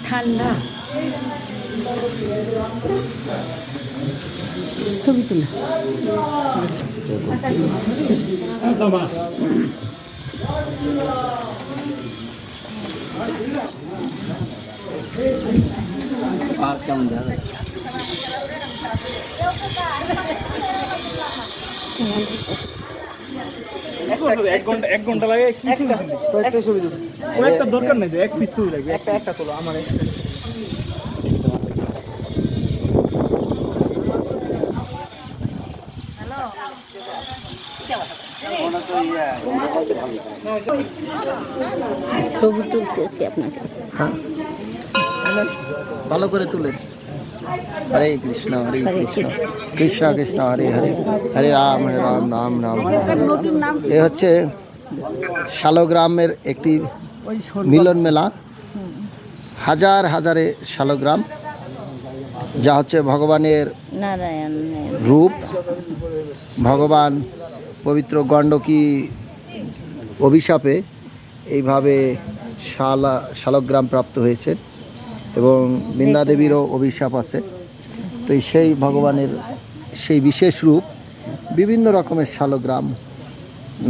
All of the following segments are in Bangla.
ঠান্ডা ছবি তুলে আর কেমন যাবে এক ঘন্টা লাগে কয়েকটা ছবি তুলো কয়েকটা দরকার নেই এক পিস ছবি লাগবে একটা তোলো আমার ছবি তুলতেছি আপনাকে। হ্যাঁ ভালো করে তুলে হরে কৃষ্ণ কৃষ্ণ কৃষ্ণ হরে হরে হরে রাম রাম রাম এ হচ্ছে শালগ্রামের একটি মিলন মেলা। হাজার হাজারে শালগ্রাম, যা হচ্ছে ভগবানের নারায়ণ রূপ। ভগবান পবিত্র গণ্ডকী অভিশাপে এইভাবে শালগ্রাম প্রাপ্ত হয়েছে এবং বৃন্দা দেবীরও অভিশাপ আছে। তো সেই ভগবানের সেই বিশেষ রূপ বিভিন্ন রকমের শালগ্রাম,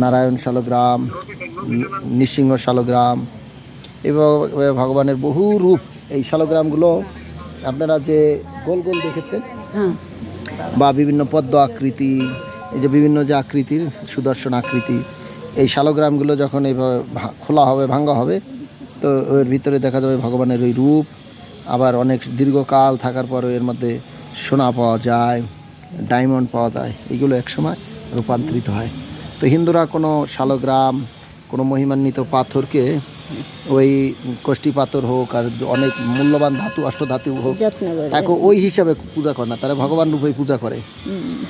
নারায়ণ শালগ্রাম, নৃসিংহ শালগ্রাম এবং ভগবানের বহু রূপ। এই শালগ্রামগুলো আপনারা যে গোল গোল দেখেছেন বা বিভিন্ন পদ্ম আকৃতি, এই যে বিভিন্ন যে আকৃতির সুদর্শন আকৃতি, এই শালগ্রামগুলো যখন এইভাবে খোলা হবে, ভাঙ্গা হবে, তো এর ভিতরে দেখা যাবে ভগবানের ওই রূপ। আবার অনেক দীর্ঘকাল থাকার পরও এর মধ্যে সোনা পাওয়া যায়, ডায়মন্ড পাওয়া যায়, এগুলো একসময় রূপান্তরিত হয়। তো হিন্দুরা কোনো শালগ্রাম, কোনো মহিমান্বিত পাথরকে ওই কষ্টি পাথর হোক আর অনেক মূল্যবান ধাতু, অষ্টধাতু হোক, তাকে ওই হিসাবে পূজা করে না, তারা ভগবান রূপেই পূজা করে।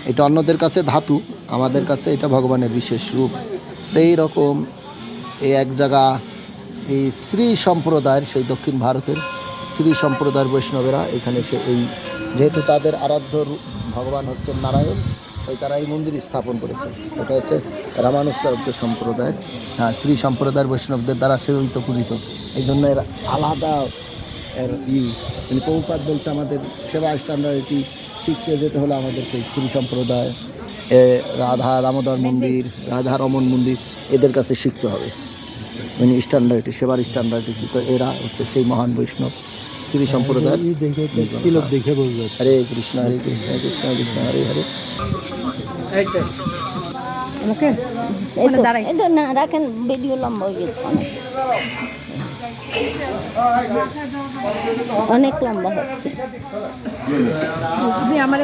এটা অন্যদের কাছে ধাতু, আমাদের কাছে এটা ভগবানের বিশেষ রূপ। তো এইরকম এই এক জায়গা এই শ্রী সম্প্রদায়ের, সেই দক্ষিণ ভারতের শ্রী সম্প্রদায়ের বৈষ্ণবেরা এখানে এসে এই, যেহেতু তাদের আরাধ্য ভগবান হচ্ছেন নারায়ণ, তাই তারা এই মন্দির স্থাপন করেছে। এটা হচ্ছে রামানুসারাধ্য সম্প্রদায়ের, হ্যাঁ, শ্রী সম্প্রদায়ের বৈষ্ণবদের দ্বারা সেবিত পূজিত। এই জন্য এর আলাদা এর মানে প্রভুপাদ বলছে আমাদের সেবা স্ট্যান্ডার্ড এটি শিখতে যেতে হলে আমাদেরকে শ্রী সম্প্রদায়, রাধা দামোদর মন্দির, রাধা রমন মন্দির, এদের কাছে শিখতে হবে। মানে স্ট্যান্ডার্ড, সেবার স্ট্যান্ডার্ড। তো এরা হচ্ছে সেই মহান বৈষ্ণব শ্রী সম্প্রদায়। হরে কৃষ্ণ কৃষ্ণ কৃষ্ণ হরে হরে। না রাখেন, ভিডিও লম্বা হয়ে গেছে, অনেক লম্বা হচ্ছে।